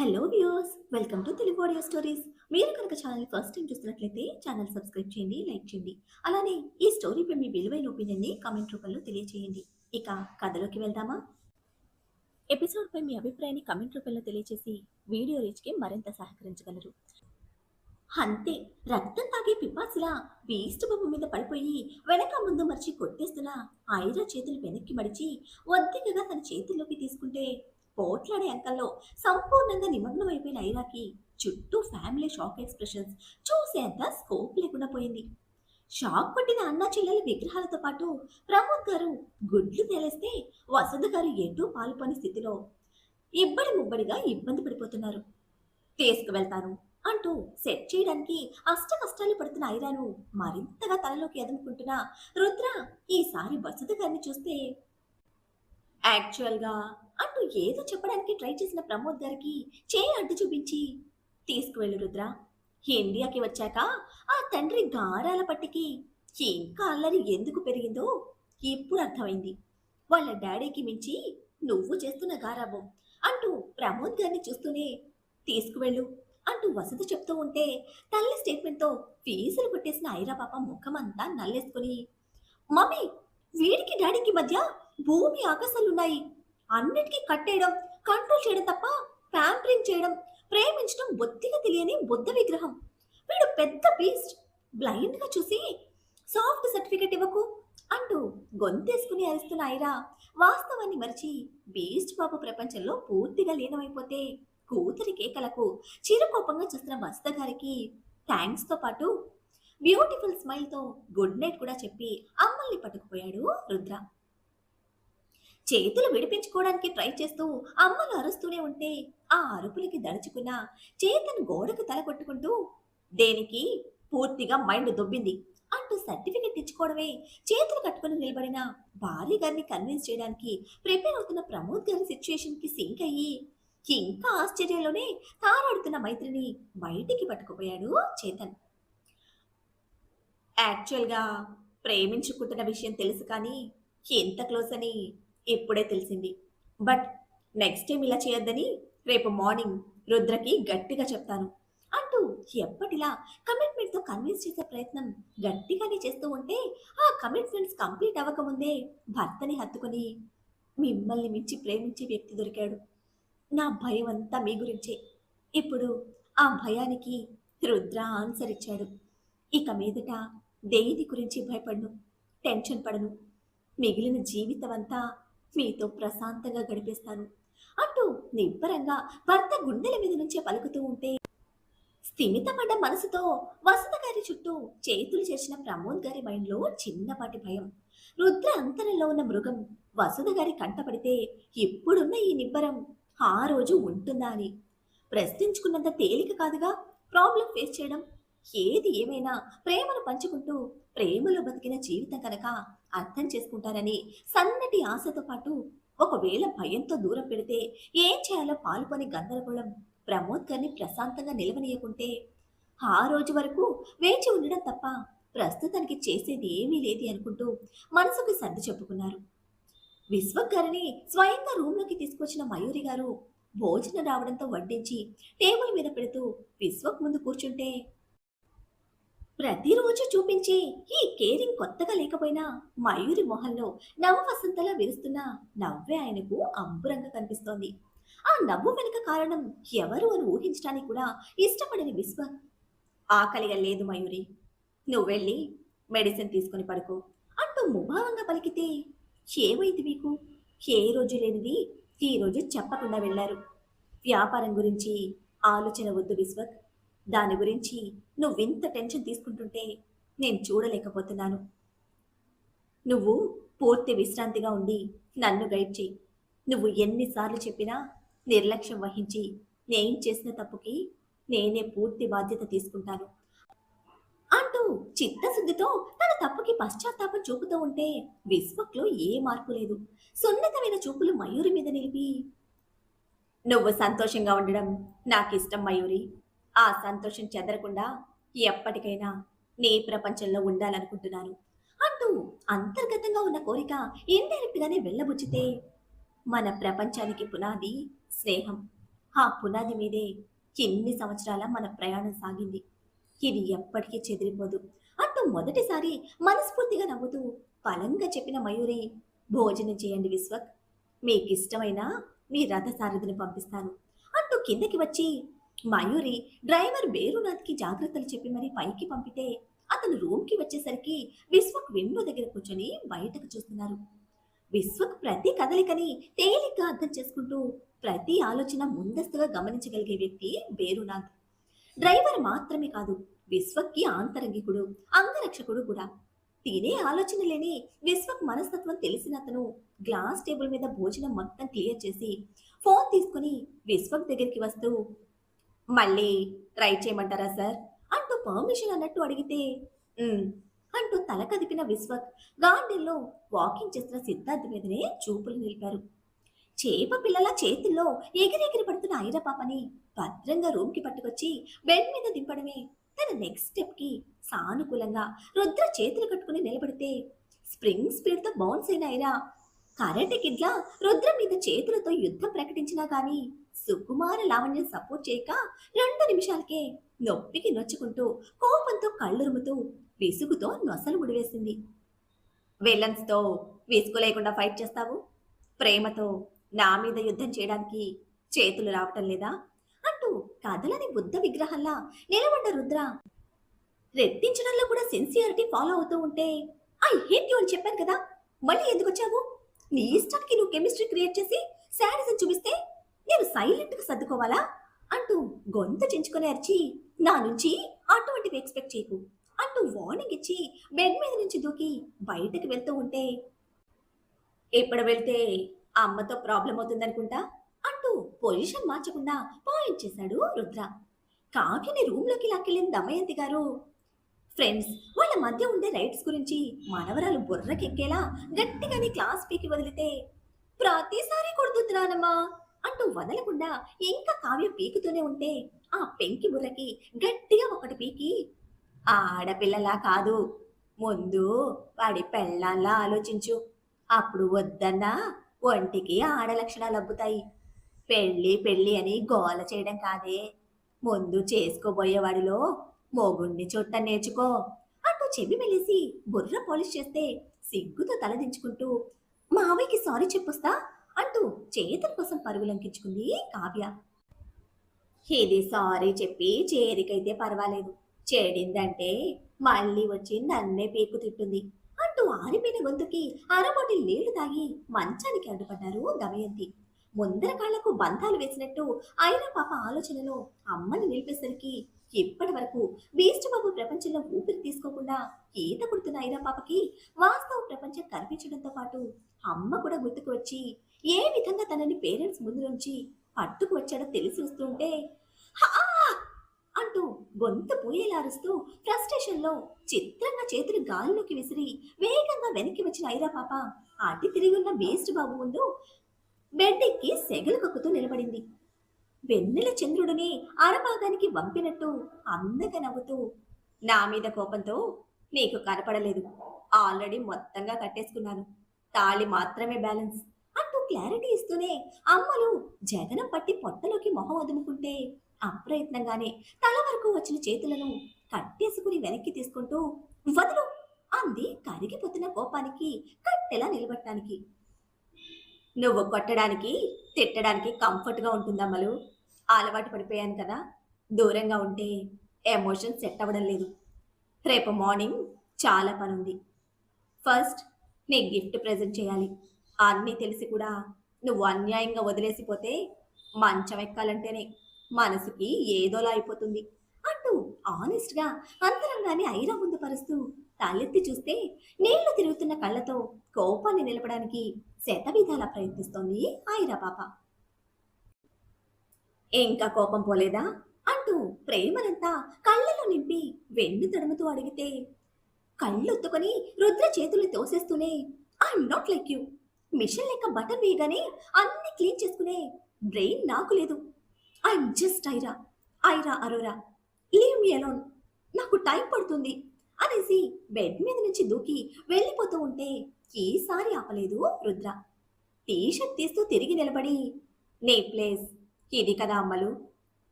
Hello viewers, welcome to Telugu audio stories. మీరు కనుక channel first time చూస్తున్నట్లయితే ఛానల్ సబ్స్క్రైబ్ చేయండి, లైక్ చేయండి. అలానే ఈ స్టోరీపై మీ విలువైన ఒపీనియన్ని కామెంట్ రూపంలో తెలియజేయండి. ఇక కథలోకి వెళ్దామా? ఎపిసోడ్పై మీ అభిప్రాయాన్ని కామెంట్ రూపంలో తెలియజేసి వీడియో రీచ్కి మరింత సహకరించగలరు. అంతే, రక్తం తాగే పిపాసిలా వేస్ట్ బొమ్మ మీద పడిపోయి వెనక ముందు మర్చి కొట్టేస్తున్నా ఐరా చేతులు వెనక్కి మడిచి ఒద్దికగా తన చేతుల్లోకి తీసుకుంటే పోట్లాడే అంకల్లో సంపూర్ణంగా నిమగ్నం అయిపోయిన ఐరాకి చుట్టూ ఫ్యామిలీ షాక్ ఎక్స్ప్రెషన్స్ చూసేంత స్కోప్ లేకుండా పోయింది. షాక్ కొట్టిన అన్నా చెల్లెల విగ్రహాలతో పాటు ప్రమోద్ గారు గుడ్లు తేలేస్తే వసంత గారు ఎటూ పాలుపోని స్థితిలో ఇబ్బడి ముబ్బడిగా ఇబ్బంది పడిపోతున్నారు. తీసుకువెళ్తాను అంటూ సెట్ చేయడానికి అష్ట కష్టాలు పడుతున్న ఐరాను మరింతగా తనలోకి ఎదుముకుంటున్న రుద్ర ఈసారి వసంత గారిని చూస్తే యాక్చువల్గా అంటూ ఏదో చెప్పడానికి ట్రై చేసిన ప్రమోద్ గారికి చేయి అడ్డు చూపించి తీసుకువెళ్ళు రుద్ర. ఇండియాకి వచ్చాక ఆ తండ్రి గారాల పట్టికి ఇంకా అల్లరి ఎందుకు పెరిగిందో ఇప్పుడు అర్థమైంది. వాళ్ళ డాడీకి మించి నువ్వు చేస్తున్న గారాబం అంటూ ప్రమోద్ గారిని చూస్తూనే తీసుకువెళ్ళు అంటూ వసతి చెప్తూ ఉంటే తల్లి స్టేట్మెంట్తో ఫీజులు కొట్టేసిన ఐరా పాప ముఖమంతా నల్లేసుకుని, మమ్మీ, వీడికి డాడీకి మధ్య భూమి ఆకాశాలున్నాయి. అన్నిటికీ కట్టేయడం, కంట్రోల్ చేయడం తప్ప ప్యాంపరింగ్ చేయడం, ప్రేమించడం బొత్తిగా తెలియని బుద్ధ విగ్రహం. వీడు పెద్ద బీస్ట్. బ్లైండ్ గా చూసి సాఫ్ట్ సర్టిఫికెట్ ఇవ్వకు అంటూ గొంతేసుకుని అరుస్తున్న ఐరా వాస్తవాన్ని మరిచి బీస్ట్ బాబు ప్రపంచంలో పూర్తిగా లీనమైపోతే కూతురి కేకలకు చిరుకోపంగా చూస్తున్న వసత గారికి థ్యాంక్స్ తో పాటు బ్యూటిఫుల్ స్మైల్ తో గుడ్ నైట్ కూడా చెప్పి అమ్మల్ని పట్టుకుపోయాడు రుద్ర. చేతులు విడిపించుకోవడానికి ట్రై చేస్తూ అమ్మలు అరుస్తూనే ఉంటే ఆ అరుపులకి దడుచుకున్న చేతను గోడకు తల కొట్టుకుంటూ దేనికి పూర్తిగా మైండ్ దొబ్బింది అంటూ సర్టిఫికెట్ ఇచ్చుకోవడమే చేతులు కట్టుకుని నిలబడిన భార్య గారిని కన్విన్స్ చేయడానికి ప్రిపేర్ అవుతున్న ప్రమోద్ గారి సిచ్యుయేషన్ కి సింక్ అయ్యి ఇంకా ఆశ్చర్యంలోనే తారాడుతున్న మైత్రిని బయటికి పట్టుకుపోయాడు చేతన్. యాక్చువల్గా ప్రేమించుకుంటున్న విషయం తెలుసు కానీ ఎంత క్లోజ్ అని ఇప్పుడే తెలిసింది. బట్ నెక్స్ట్ టైం ఇలా చేయొద్దని రేపు మార్నింగ్ రుద్రకి గట్టిగా చెప్తాను అంటూ ఎప్పటిలా కమిట్మెంట్తో కన్విన్స్ చేసే ప్రయత్నం గట్టిగానే చేస్తూ ఉంటే ఆ కమిట్మెంట్స్ కంప్లీట్ అవ్వకముందే భర్తని హత్తుకొని, మిమ్మల్ని మించి ప్రేమించే వ్యక్తి దొరికాడు. నా భయం అంతా మీ గురించే. ఇప్పుడు ఆ భయానికి రుద్ర ఆన్సర్ ఇచ్చాడు. ఇక మీదట దేని గురించి భయపడను, టెన్షన్ పడను. మిగిలిన జీవితం అంతా మీతో ప్రశాంతంగా గడిపేస్తాను అంటూ నిబ్బరంగా భర్త గుండెల మీద నుంచే పలుకుతూ ఉంటే స్థిమితపడ్డ మనసుతో వసంత గారి చుట్టూ చేతులు చేసిన ప్రమోద్ గారి మైండ్లో చిన్నపాటి భయం. రుద్ర అంతరంలో ఉన్న మృగం వసంత గారి కంటపడితే ఇప్పుడున్న ఈ నిబ్బరం ఆ రోజు ఉంటుందా అని ప్రశ్నించుకున్నంత తేలిక కాదుగా ప్రాబ్లం ఫేస్ చేయడం. ఏది ఏమైనా ప్రేమను పంచుకుంటూ ప్రేమలో బతికిన జీవితం కనుక అర్థం చేసుకుంటారని సన్నటి ఆశతో పాటు ఒకవేళ భయంతో దూరం పెడితే ఏం చేయాలో పాల్పొని గందరగోళం ప్రమోద్ గారిని ప్రశాంతంగా నిలవనీయకుంటే ఆ రోజు వరకు వేచి ఉండడం తప్ప ప్రస్తుతానికి చేసేది ఏమీ లేది అనుకుంటూ మనసుకు సర్ది చెప్పుకున్నారు. విశ్వక్ గారిని స్వయంగా రూమ్లోకి తీసుకొచ్చిన మయూరి గారు భోజనం రావడంతో వడ్డించి టేబుల్ మీద పెడుతూ విశ్వక్ ముందు కూర్చుంటే ప్రతిరోజు చూపించి ఈ కేరింగ్ కొత్తగా లేకపోయినా మయూరి మొహంలో నవ వసంతలా విరుస్తున్న నవ్వే ఆయనకు అంబురంగా కనిపిస్తోంది. ఆ నవ్వు వెనుక కారణం ఎవరు అని ఊహించడానికి కూడా ఇష్టపడని విశ్వక్, ఆకలిగా లేదు మయూరి, నువ్వు వెళ్ళి మెడిసిన్ తీసుకుని పడుకో అంటూ ముభావంగా పలికితే ఏమైంది మీకు? ఏ రోజు లేనిది ఈ రోజు చెప్పకుండా వెళ్ళారు. వ్యాపారం గురించి ఆలోచన వద్దు విశ్వక్. దాని గురించి నువ్వింత టెన్షన్ తీసుకుంటుంటే నేను చూడలేకపోతున్నాను. నువ్వు పూర్తి విశ్రాంతిగా ఉండి నన్ను గైడ్ చేయి. నువ్వు ఎన్నిసార్లు చెప్పినా నిర్లక్ష్యం వహించి నేను చేసిన తప్పుకి నేనే పూర్తి బాధ్యత తీసుకుంటాను అంటూ చిత్తశుద్ధితో తన తప్పుకి పశ్చాత్తాపం చూపుతూ ఉంటే విశ్వక్లో ఏ మార్పు లేదు. సున్నితమైన చూపులు మయూరి మీద నిలిపి, నువ్వు సంతోషంగా ఉండడం నాకిష్టం మయూరి. ఆ సంతోషం చెదరకుండా ఎప్పటికైనా నీ ప్రపంచంలో ఉండాలనుకుంటున్నాను అంటూ అంతర్గతంగా ఉన్న కోరిక ఇండైరెక్ట్ గానే వెళ్ళబుచ్చితే మన ప్రపంచానికి పునాది స్నేహం. ఆ పునాది మీదే ఎన్ని సంవత్సరాల మన ప్రయాణం సాగింది. ఇది ఎప్పటికీ చెదిరిపోదు అంటూ మొదటిసారి మనస్ఫూర్తిగా నవ్వుతూ బలంగా చెప్పిన మయూరి, భోజనం చేయండి విశ్వక్, మీకిష్టమైన మీ రథసారథిని పంపిస్తాను అంటూ కిందకి వచ్చి మయూరి డ్రైవర్ బేరునాథ్కి జాగ్రత్తలు చెప్పి మరీ పైకి పంపితే అతను రూమ్కి వచ్చేసరికి విశ్వక్ విండో దగ్గర కూర్చొని బయటకు చూస్తున్నారు. విశ్వక్ ప్రతి కదలికని తేలిగ్గా అర్థం చేసుకుంటూ ప్రతి ఆలోచన ముందస్తుగా గమనించగలిగే వ్యక్తి బేరునాథ్. డ్రైవర్ మాత్రమే కాదు, విశ్వక్కి ఆంతరంగికుడు, అంగరక్షకుడు కూడా. తినే ఆలోచన లేని విశ్వక్ మనస్తత్వం తెలిసిన అతను గ్లాస్ టేబుల్ మీద భోజనం మొత్తం క్లియర్ చేసి ఫోన్ తీసుకుని విశ్వక్ దగ్గరికి వస్తూ, మళ్ళీ ట్రై చేయమంటారా సార్ అంటూ పర్మిషన్ అన్నట్టు అడిగితే, "ఉమ్" అంటూ తల కదిపిన విశ్వక్ గార్డెన్లో వాకింగ్ చేస్తున్న సిద్ధార్థ్ మీదనే చూపులు నిలిపారు. చేప పిల్లల చేతుల్లో ఎగిరెగిరి పడుతున్న ఐరా పాపని భద్రంగా రూమ్కి పట్టుకొచ్చి బెడ్ మీద దింపడమే తన నెక్స్ట్ స్టెప్కి సానుకూలంగా రుద్ర చేతులు కట్టుకుని నిలబడితే స్ప్రింగ్ స్పీడ్తో బౌన్స్ అయిన ఐరా కరెంట్ కిడ్లా రుద్ర మీద చేతులతో యుద్ధం ప్రకటించినా గాని సుకుమార లావణ్యం సపోర్ట్ చేయక 2 నిమిషాలకే నొప్పికి నొచ్చుకుంటూ కోపంతో కళ్ళురుముతూ విసుగుతో నొసలు ముడివేసింది. విలన్స్తో విసుగు లేకుండా ఫైట్ చేస్తావు, ప్రేమతో నా మీద యుద్ధం చేయడానికి చేతులు రావటం లేదా అంటూ కదలని బుద్ధ విగ్రహంలా నిలబడ్డ రుద్ర రెట్టించడంలో కూడా సిన్సియారిటీ ఫాలో అవుతూ ఉంటే, ఐ హేట్ యు అని చెప్పాను కదా, మళ్ళీ ఎందుకు వచ్చావు? నీ ఇష్టానికి నువ్వు కెమిస్ట్రీ క్రియేట్ చేసి శాడిజం చూపిస్తే నేను సైలెంట్గా సర్దుకోవాలా అంటూ గొంతు చించుకొని అరిచి, నా నుంచి అటువంటివి ఎక్స్పెక్ట్ చేయకు అంటూ వార్నింగ్ ఇచ్చి బెడ్ మీద నుంచి దూకి బయటకు వెళ్తూ ఉంటే, ఇప్పుడు వెళ్తే అమ్మతో ప్రాబ్లం అవుతుందనుకుంటా అంటూ పొజిషన్ మార్చకుండా పాయింట్ చేశాడు రుద్ర. కావ్యని రూమ్లోకి లాక్కెళ్ళిన దమయంతి గారు, ఫ్రెండ్స్ వాళ్ళ మధ్య ఉండే రైట్స్ గురించి మనవరాలు బుర్రకెక్కేలా గట్టిగానే క్లాస్ పీకి వదిలితే, ప్రతిసారి కొడుతున్నానమ్మా అంటూ వదలకుండా ఇంకా కావ్య పీకుతూనే ఉంటే ఆ పెంకి బుర్రకి గట్టిగా ఒకటి పీకి, ఆడపిల్లలా కాదు, ముందు వాడి పెళ్ళాలా ఆలోచించు, అప్పుడు వద్దన్నా ఒంటికి ఆడ లక్షణాలు అబ్బుతాయి, పెళ్ళి పెళ్ళి అని గోల చేయడం కాదే, ముందు చేసుకోబోయేవాడిలో మొగుణ్ణి చుట్ట నేర్చుకో అంటూ చెవి మెలిసి బుర్ర పాలిష్ చేస్తే సిగ్గుతో తలదించుకుంటూ, మావయ్యకి సారీ చెప్పొస్తా అంటూ చేతుల కోసం పరుగులంకించుకుంది కావ్య. ఇది సారీ చెప్పి చేరికైతే పర్వాలేదు, చెడిందంటే మళ్ళీ వచ్చి నన్నే పీకు తిట్టుంది అంటూ ఆరిపోయిన గొంతుకి అరబొటి నీళ్లు తాగి మంచానికి అడ్డుపడ్డారు దమయంతి. ముందర కాళ్లకు బంధాలు వేసినట్టు అయినా పాప ఆలోచనలో అమ్మని నిలిపేసరికి ఇప్పటి వరకు బీస్ట్ బాబు ప్రపంచంలో ఊపిరి తీసుకోకుండా ఈత కుడుతున్న ఐరా పాపకి వాస్తవ ప్రపంచం కనిపించడంతో పాటు అమ్మ కూడా గుర్తుకు వచ్చి ఏ విధంగా తనని పేరెంట్స్ ముందు నుంచి పట్టుకు వచ్చాడో తెలిసి వస్తుంటే, "హా!" అంటూ గొంతు పూయేలారుస్తూ ఫ్రస్ట్రేషన్ లో చిత్రంగా చేతులు గాలిలోకి విసిరి వేగంగా వెనక్కి వచ్చిన ఐరా పాప అడ్డి తిరిగి ఉన్న బేస్ట్ బాబు ముందు బెడ్ ఎక్కి సెగలు కక్కుతూ నిలబడింది. వెన్నెల చంద్రుడిని అరభాగానికి వంపినట్టు అందగా నవ్వుతూ, నా మీద కోపంతో నీకు కనపడలేదు, ఆల్రెడీ మొత్తంగా కట్టేసుకున్నాను, తాళి మాత్రమే బ్యాలెన్స్ అంటూ క్లారిటీ ఇస్తూనే అమ్మలు జగనం పట్టి పొట్టలోకి మొహం వదులుకుంటే అప్రయత్నంగానే తల వరకు వచ్చిన చేతులను కట్టేసుకుని వెనక్కి తీసుకుంటూ, వదులు అంది కరిగిపోతున్న కోపానికి కట్టెలా నిలబట్టడానికి. నువ్వు కొట్టడానికి తిట్టడానికి కంఫర్ట్గా ఉంటుందమ్మలు, అలవాటు పడిపోయాను కదా, దూరంగా ఉంటే ఎమోషన్ సెట్ అవ్వడం లేదు, రేపు మార్నింగ్ చాలా పనుంది, ఫస్ట్ నీ గిఫ్ట్ ప్రజెంట్ చేయాలి, అన్నీ తెలిసి కూడా నువ్వు అన్యాయంగా వదిలేసిపోతే మంచం ఎక్కాలంటేనే మనసుకి ఏదోలా అయిపోతుంది అంటూ ఆనెస్ట్గా అంతరంగాన్ని ఐరా ముందు పరుస్తూ తలెత్తి చూస్తే నీళ్లు తిరుగుతున్న కళ్ళతో కోపాన్ని నిలపడానికి శతవిధాలా ప్రయత్నిస్తోంది ఐరా పాప. ఇంకా కోపం పోలేదా అంటూ ప్రేమనంతా కళ్ళలో నింపి వెన్ను తడుముతూ అడిగితే, కళ్ళొత్తుకొని రుద్ర చేతులు తోసేస్తూనే, I'm not like you, machine లెక్క బటన్ వేయగానే అన్ని క్లీన్ చేసుకునే బ్రెయిన్ నాకు లేదు, I'm just Aira, Aira Arora, leave me alone, నాకు టైం పడుతుంది అనేసి బెడ్ మీద నుంచి దూకి వెళ్ళిపోతూ ఉంటే ఈసారి ఆపలేదు రుద్ర. టీషర్ట్ తీస్తూ తిరిగి నిలబడి, నీ ప్లేస్ ఇది కదా అమ్మలు,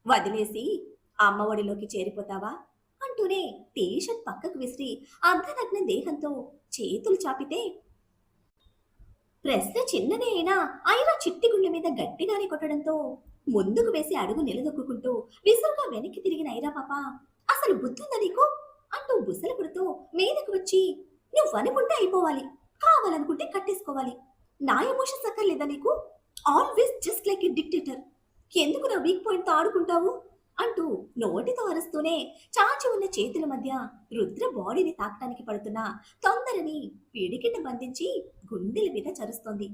వదిలేసి అమ్మ ఒడిలోకి చేరిపోతావా అంటూనే టీషర్ట్ పక్కకు విసిరి అర్ధనగ్న దేహంతో చేతులు చాపితే ప్రశ్న చిన్నదే అయినా ఐరా చిట్టి గుండె మీద గట్టిగానే కొట్టడంతో ముందుకు వేసి అడుగు నిలదొక్కుంటూ విసురుగా వెనక్కి తిరిగిన ఐరా పాప అసలు బుద్ధుందా నీకు అంటూ బుసలు కొడుతూ మీదకు వచ్చి నువ్వు అనుకుంటే అయిపోవాలి, కావాలనుకుంటే కట్టేసుకోవాలి, నా ఎమోషన్స్ అక్కర్లేదా నీకు, always just like a dictator, ఎందుకు నా వీక్ పాయింట్తో ఆడుకుంటావు అంటూ నోటితో అరుస్తూనే చాచి ఉన్న చేతుల మధ్య రుద్ర బాడీని తాకటానికి పడుతున్న తొందరని పిడికిట బంధించి గుండెల మీద చరుస్తోంది.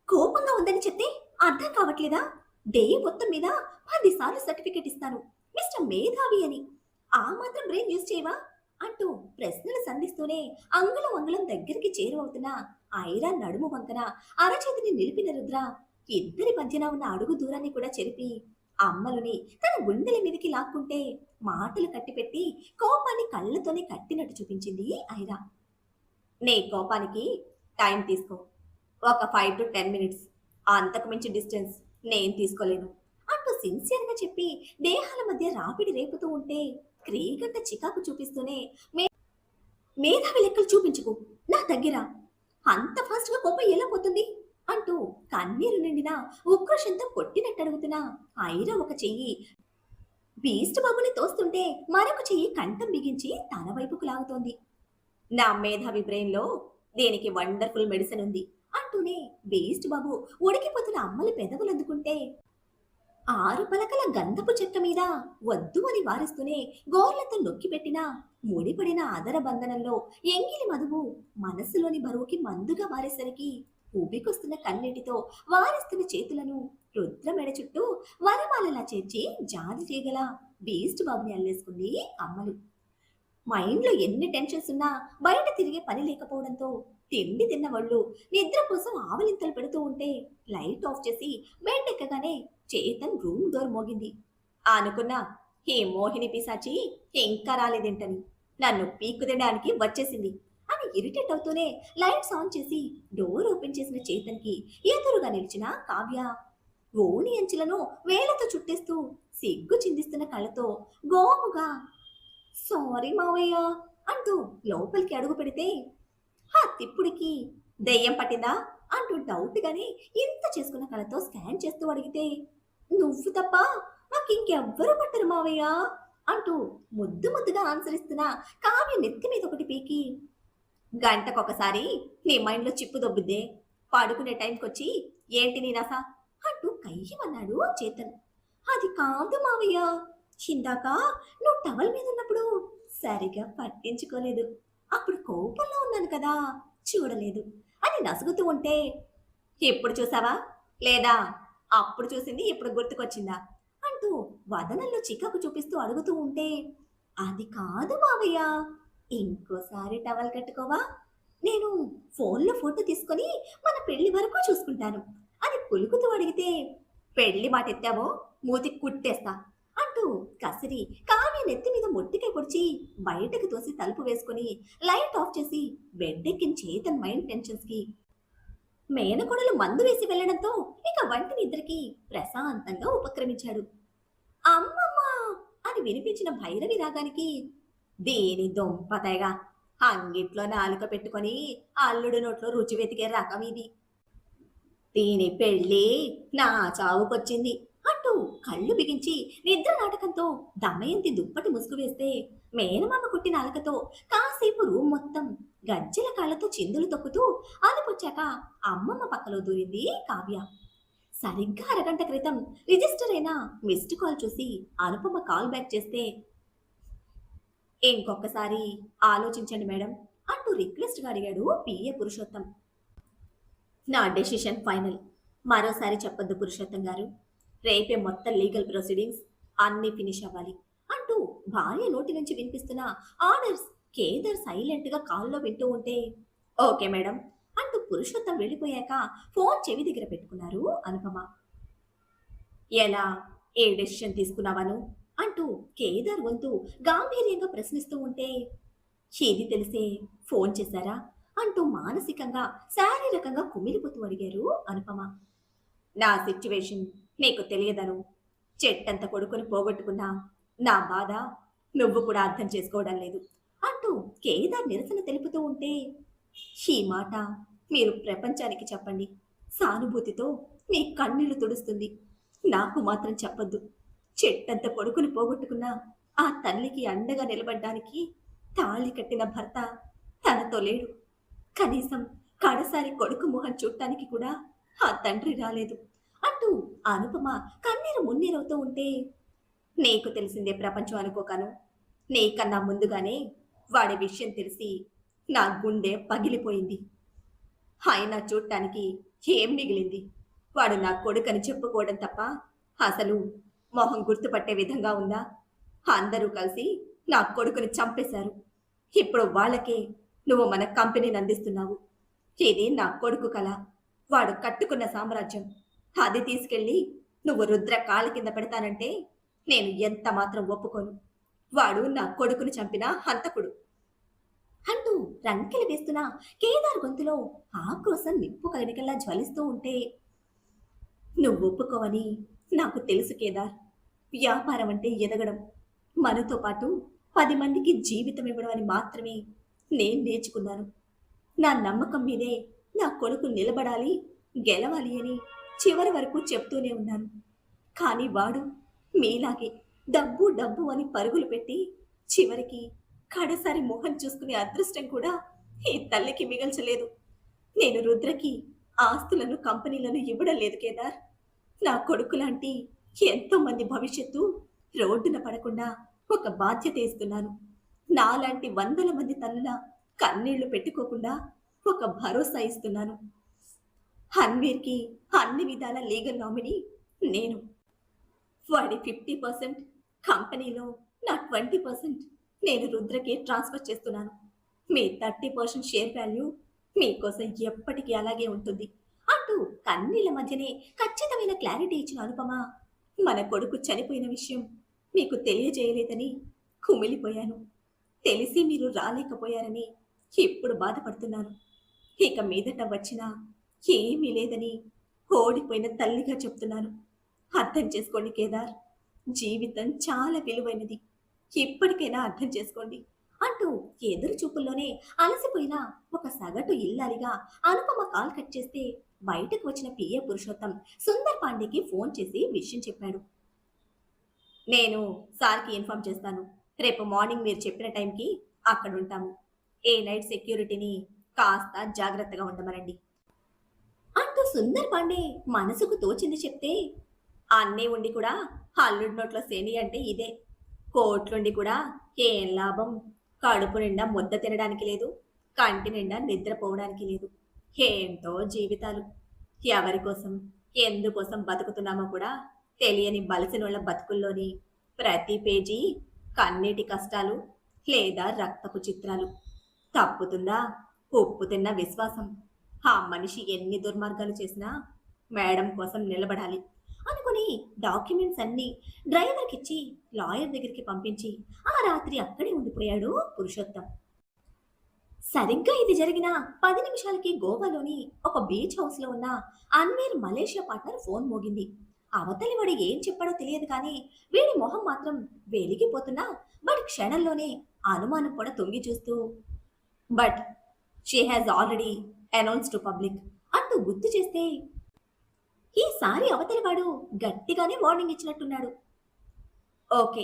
కోపంగా ఉందని చెప్తే అర్థం కావట్లేదా, డే మొత్తం మీద 10 సార్లు సర్టిఫికెట్ ఇస్తాను మిస్టర్ మేధావి అని, ఆ మాత్రం బ్రెయిన్ యూజ్ చేయవా అంటూ ప్రశ్నలు సంధిస్తూనే అంగుళం అంగుళం దగ్గరికి చేరువవుతున్న ఐరా నడుము వంకన అరచేతిని నిలిపిన రుద్ర ఇద్దరి మధ్యన ఉన్న అడుగు దూరాన్ని కూడా చెరిపి అమ్మలుని తన గుండెల మీదకి లాక్కుంటే మాటలు కట్టిపెట్టి కోపాన్ని కళ్ళతోనే కట్టినట్టు చూపించింది ఐరా. నీ కోపానికి టైం తీసుకో, ఒక 5 to 10 మినిట్స్, అంతకు మించి డిస్టెన్స్ నేను తీసుకోలేను అంటూ సిన్సియర్గా చెప్పి దేహాల మధ్య రాపిడి రేపుతూ ఉంటే క్రీగంట చికాకు చూపిస్తూనే మేధావి లెక్కలు చూపించుకు నా దగ్గర, అంత ఫాస్ట్ గా కోపం ఎలా పోతుంది అంటూ కన్నీరు నిండిన ఉక్రోషంతో కొట్టినట్టు అడుగుతున్నా ఐరా ఒక చెయ్యి బీస్ట్ బాబుని తోస్తుంటే మరొక చెయ్యి కంఠం బిగించి తన వైపుకు లాగుతోంది. నా మేధావి బ్రెయిన్ లో దీనికి వండర్ఫుల్ మెడిసిన్ ఉంది అంటూనే బీస్ట్ బాబు ఉడికిపోతున్న అమ్మల పెదవులు అందుకుంటే 6 పలకల గంధపు చెక్క మీద వద్దు అని వారిస్తూనే గోర్లతో నొక్కిపెట్టిన ముడిపడిన అదర బంధనంలో ఎంగిలి మధువు మనస్సులోని బరువుకి మందుగా మారేసరికి ఊపికొస్తున్న కన్నీటితో వారిస్తున్న చేతులను రుద్ర మెడ చుట్టూ వరమాలలా చేర్చి జాది తీగల బీస్ట్ బాబుని అల్లేసుకుంది అమ్మలు. మైండ్లో ఎన్ని టెన్షన్స్ ఉన్నా బయట తిరిగే పని లేకపోవడంతో తిండి తిన్న వాళ్ళు నిద్ర కోసం ఆవలింతలు పెడుతూ ఉంటే లైట్ ఆఫ్ చేసి బెడ్ ఎక్కగానే చేతన్ రూమ్ డోర్ మోగింది. అనుకున్నా ఈ మోహిని పిశాచి ఇంకా రాలేదేంటని, నన్ను పీక్కు తినడానికి వచ్చేసింది అని ఇరిటేట్ అవుతూనే లైట్స్ ఆన్ చేసి డోర్ ఓపెన్ చేసిన చేతన్కి ఎదురుగా నిలిచిన కావ్య ఓని అంచులను వేలతో చుట్టేస్తూ సిగ్గు చిందిస్తున్న కళ్ళతో గోముగా సారీ మావయ్య అంటూ లోపలికి అడుగు పెడితే ఆ తిప్పుడికి దెయ్యం పట్టిందా అంటూ డౌట్ గానే ఇంత చేసుకున్న కళ్ళతో స్కాన్ చేస్తూ అడిగితే నువ్వు తప్ప నాకు ఇంకెవ్వరూ పట్టరు మావయ్య అంటూ ముద్దు ముద్దుగా ఆన్సర్ ఇస్తున్న కావ్య నెత్తి మీద ఒకటి పీకి గంటకొకసారి నీ మైండ్లో చిప్పు దొబ్బుద్దే, పడుకునే టైంకొచ్చి ఏంటి నీ నస అంటూ కయ్యమన్నాడు చేతన్. అది కాదు మావయ్య, ఇందాక నువ్వు టవల్ మీద ఉన్నప్పుడు సరిగా పట్టించుకోలేదు, అప్పుడు కోపంలో ఉన్నాను కదా చూడలేదు అని నసుగుతూ ఉంటే ఎప్పుడు చూసావా లేదా అప్పుడు చూసింది ఇప్పుడు గుర్తుకొచ్చిందా అంటూ వదనంలో చికాకు చూపిస్తూ అడుగుతూ ఉంటే అది కాదు మావయ్య, ఇంకోసారి టవల్ కట్టుకోవా, నేను ఫోన్లో ఫోటో తీసుకొని మన పెళ్లి వరకు చూసుకుంటాను అని పులుకుతూ అడిగితే పెళ్లి మాట ఎత్తావో మూతి కుట్టేస్తా అంటూ కసిరి కావ్య నెత్తి మీద మొట్టికాయ పొడిచి బయటకు తోసి తలుపు వేసుకుని లైట్ ఆఫ్ చేసి బెడ్ ఎక్కిన చేతన్ మైండ్ టెన్షన్స్ కి మేనకోడలు మందు వేసి వెళ్లడంతో ఇక వంటి నిద్రకి ప్రశాంతంగా ఉపక్రమించాడు. అమ్మమ్మ అని వినిపించిన భైరవి రాగానికి దేని దొంపతైగా అంగిట్లో నాలుక పెట్టుకొని అల్లుడు నోట్లో రుచి వెతికే రకం ఇది, దీని పెళ్ళి నా చావుకొచ్చింది అంటూ కళ్ళు బిగించి నిద్ర నాటకంతో దమయంతి దుప్పటి ముసుగు వేస్తే మేనమామ కుట్టిన అలకతో కాసేపు రూమ్ మొత్తం గజ్జెల కాళ్లతో చిందులు తొక్కుతూ అలుపొచ్చాక అమ్మమ్మ పక్కలో దూరింది కావ్య. సరిగ్గా అరగంట క్రితం రిజిస్టర్ అయిన మిస్డ్ కాల్ చూసి అనుపమ కాల్ బ్యాక్ చేస్తే ఇంకొకసారి ఆలోచించండి మేడం అంటూ రిక్వెస్ట్గా అడిగాడు పిఏ పురుషోత్తం. నా డెసిషన్ ఫైనల్, మరోసారి చెప్పొద్దు పురుషోత్తం గారు, రేపే మొత్తం లీగల్ ప్రొసీడింగ్స్ అన్నీ ఫినిష్ అవ్వాలి అంటూ భార్య నోటి నుంచి వినిపిస్తున్న ఆర్డర్స్ కేదార్ సైలెంట్ గా కాల్లో వింటూ ఉంటే ఓకే మేడం అంటూ పురుషోత్తం వెళ్ళిపోయాక ఫోన్ చెవి దగ్గర పెట్టుకున్నారు అనుపమ. ఎలా, ఏ డెసిషన్ తీసుకున్నావను అంటూ కేదార్ వంతు గాంభీర్యంగా ప్రశ్నిస్తూ ఉంటే ఏది తెలిసే ఫోన్ చేశారా అంటూ మానసికంగా శారీరకంగా కుమిలిపోతూ అడిగారు అనుపమ. నా సిచ్యువేషన్ నీకు తెలియదను. చెట్టంత కొడుకుని పోగొట్టుకున్నా నా బాధ నువ్వు కూడా అర్థం చేసుకోవడం లేదు అంటూ కేదార్ నిరసన తెలుపుతూ ఉంటే, ఈ మాట మీరు ప్రపంచానికి చెప్పండి. సానుభూతితో మీ కన్నీళ్లు తుడుస్తుంది. నాకు మాత్రం చెప్పొద్దు. చెట్టంత కొడుకుని పోగొట్టుకున్న ఆ తల్లికి అండగా నిలబడ్డానికి తాళి కట్టిన భర్త తనతో లేడు. కనీసం కడసారి కొడుకు మొహం చూడటానికి కూడా ఆ తండ్రి రాలేదు అంటూ అనుపమ కన్నీరు మున్నీరవుతూ ఉంటే, నీకు తెలిసిందే ప్రపంచం అనుకోకను. నీకన్నా ముందుగానే వాడి విషయం తెలిసి నా గుండె పగిలిపోయింది. అయినా చూడటానికి ఏం మిగిలింది? వాడు నా కొడుకని చెప్పుకోవడం తప్ప అసలు మొహం గుర్తుపట్టే విధంగా ఉందా? అందరూ కలిసి నా కొడుకుని చంపేశారు. ఇప్పుడు వాళ్ళకే నువ్వు మన కంపెనీని అందిస్తున్నావు. ఇది నా కొడుకు కల. వాడు కట్టుకున్న సామ్రాజ్యం. అది తీసుకెళ్ళి నువ్వు రుద్ర కాలి కింద పెడతానంటే నేను ఎంత మాత్రం ఒప్పుకోను. వాడు నా కొడుకుని చంపిన హంతకుడు అంటూ రంకెలు వేస్తున్న కేదార్ గొంతులో ఆక్రోశం నిప్పు కనికల్లా జ్వలిస్తూ ఉంటే, నువ్వు ఒప్పుకోవని నాకు తెలుసు కేదార్. వ్యాపారం అంటే ఎదగడం, మనతో పాటు 10 మందికి జీవితం ఇవ్వడం అని మాత్రమే నేను నేర్చుకున్నాను. నా నమ్మకం మీదే నా కొడుకు నిలబడాలి, గెలవాలి అని చివరి వరకు చెప్తూనే ఉన్నాను. కానీ వాడు మీలాగే డబ్బు డబ్బు అని పరుగులు పెట్టి చివరికి కడసారి మొహం చూసుకునే అదృష్టం కూడా ఈ తల్లికి మిగల్చలేదు. నేను రుద్రకి ఆస్తులను కంపెనీలను ఇవ్వడం లేదు కేదార్. నా కొడుకు లాంటి ఎంతో మంది భవిష్యత్తు రోడ్డున పడకుండా ఒక బాధ్యత ఇస్తున్నాను. నాలాంటి 100 మంది తల్లుల కన్నీళ్లు పెట్టుకోకుండా ఒక భరోసా ఇస్తున్నాను. హన్వీర్కి అన్ని విధాల లీగల్ నామినీ నేను. వాడి 50% కంపెనీలో నా 20% నేను రుద్రకి ట్రాన్స్ఫర్ చేస్తున్నాను. మీ 30% షేర్ వాల్యూ మీకోసం ఎప్పటికీ అలాగే ఉంటుంది అంటూ కన్నీళ్ల మధ్యనే ఖచ్చితమైన క్లారిటీ ఇచ్చిన అనుపమ, మన కొడుకు చనిపోయిన విషయం మీకు తెలియజేయలేదని కుమిలిపోయాను. తెలిసి మీరు రాలేకపోయారని ఇప్పుడు బాధపడుతున్నాను. ఇక మీదట వచ్చినా ఏమీ లేదని ఓడిపోయిన తల్లిగా చెప్తున్నాను. అర్థం చేసుకోండి కేదార్. జీవితం చాలా విలువైనది. ఇప్పటికైనా అర్థం చేసుకోండి అంటూ ఎదురు చూపుల్లోనే అలసిపోయిన ఒక సగటు ఇల్లాలిగా అనుపమ కాల్ కట్ చేస్తే బయటకు వచ్చిన పిఏ పురుషోత్తం సుందర్ పాండేకి ఫోన్ చేసి విషయం చెప్పాడు. నేను సార్కి ఇన్ఫార్మ్ చేస్తాను. రేపు మార్నింగ్ మీరు చెప్పిన టైంకి అక్కడ ఉంటాము. ఏ నైట్ సెక్యూరిటీని కాస్త జాగ్రత్తగా ఉండమనండి అంటూ సుందర్ పాండే మనసుకు తోచింది చెప్తే, అన్నీ ఉండి కూడా అల్లుడి నోట్ల శని అంటే ఇదే. కోట్లుండి కూడా ఏం లాభం? కడుపు నిండా ముద్ద తినడానికి లేదు, కంటి నిండా నిద్రపోవడానికి లేదు. ఏంటో జీవితాలు. ఎవరి కోసం ఎందుకోసం బతుకుతున్నామో కూడా తెలియని బలసినోళ్ల బతుకుల్లోని ప్రతి పేజీ కన్నీటి కష్టాలు లేదా రక్తపు చిత్రాలు. తప్పుతుందా ఉప్పు తిన్న విశ్వాసం. ఆ మనిషి ఎన్ని దుర్మార్గాలు చేసినా మేడం కోసం నిలబడాలి అనుకుని డాక్యుమెంట్స్ అన్నీ డ్రైవర్కి ఇచ్చి లాయర్ దగ్గరికి పంపించి ఆ రాత్రి అక్కడే ఉండిపోయాడు పురుషోత్తం. సరిగ్గా ఇది జరిగిన 10 నిమిషాలకి గోవాలోని ఒక బీచ్ హౌస్ లో ఉన్న అన్వీర్ మలేషియా పార్ట్నర్ ఫోన్ మోగింది. అవతలి వాడు ఏం చెప్పాడో తెలియదు కానీ వీడి మొహం మాత్రం వెలిగిపోతున్నా వాడి క్షణంలోనే అనుమానం కూడా తొంగి చూస్తూ, but she has already announce to public అంటూ గుర్తు చేస్తే, ఈసారి అవతలి వాడు గట్టిగానే వార్నింగ్ ఇచ్చినట్టున్నాడు. Okay,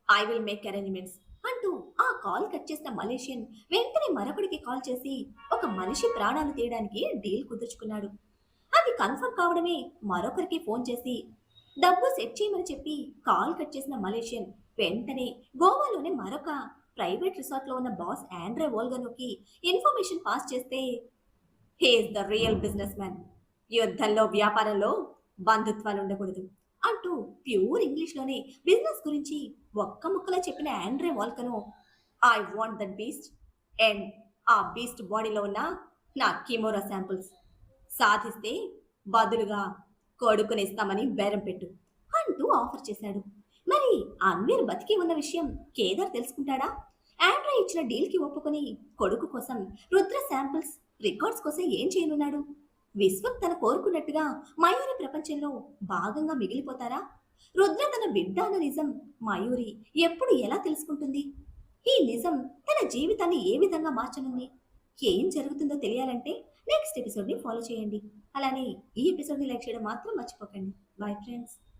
I will make arrangements అంటూ ఆ కాల్ కట్ చేసిన మలేషియన్ వెంటనే మరొకడికి కాల్ చేసి ఒక మనిషి ప్రాణాలు తీయడానికి డీల్ కుదుర్చుకున్నాడు. అది కన్ఫర్మ్ కావడమే మరొకరికి ఫోన్ చేసి డబ్బు సెట్ చేయమని చెప్పి కాల్ కట్ చేసిన మలేషియన్ వెంటనే గోవాలోనే మరొక ప్రైవేట్ రిసార్ట్ లో ఉన్న బాస్ ఆండ్రే వోల్గనోకి ఇన్ఫర్మేషన్ పాస్ చేస్తే, he's the real business man. యుద్ధంలో వ్యాపారంలో బంధుత్వాలు ఉండకూడదు అంటూ ప్యూర్ ఇంగ్లీష్ లోనే బిజినెస్ గురించి ఒక్క ముక్కలా చెప్పిన Andre Volcano, I want that beast and ఆ బీస్ట్ బాడీలో ఉన్న నా కిమోరా శాంపుల్స్. సాధిస్తే బదులుగా కొడుకునిస్తామని బేరం పెట్టు అంటూ ఆఫర్ చేశాడు. మరి అన్వీర్ బతికి ఉన్న విషయం కేదార్ తెలుసుకుంటాడా? ఆండ్రే ఇచ్చిన డీల్ కి ఒప్పుకొని కొడుకు కోసం రుద్ర శాంపుల్స్ రికార్డ్స్ కోసం ఏం చేయనున్నాడు? విశ్వం తను కోరుకున్నట్టుగా మయూరి ప్రపంచంలో భాగంగా మిగిలిపోతారా? రుద్ర తన బిడ్డ అన్న నిజం మయూరి ఎప్పుడు ఎలా తెలుసుకుంటుంది? ఈ నిజం తన జీవితాన్ని ఏ విధంగా మార్చనుంది? ఏం జరుగుతుందో తెలియాలంటే నెక్స్ట్ ఎపిసోడ్ని ఫాలో చేయండి. అలానే ఈ ఎపిసోడ్ని లైక్ చేయడం మాత్రం మర్చిపోకండి. Bye friends.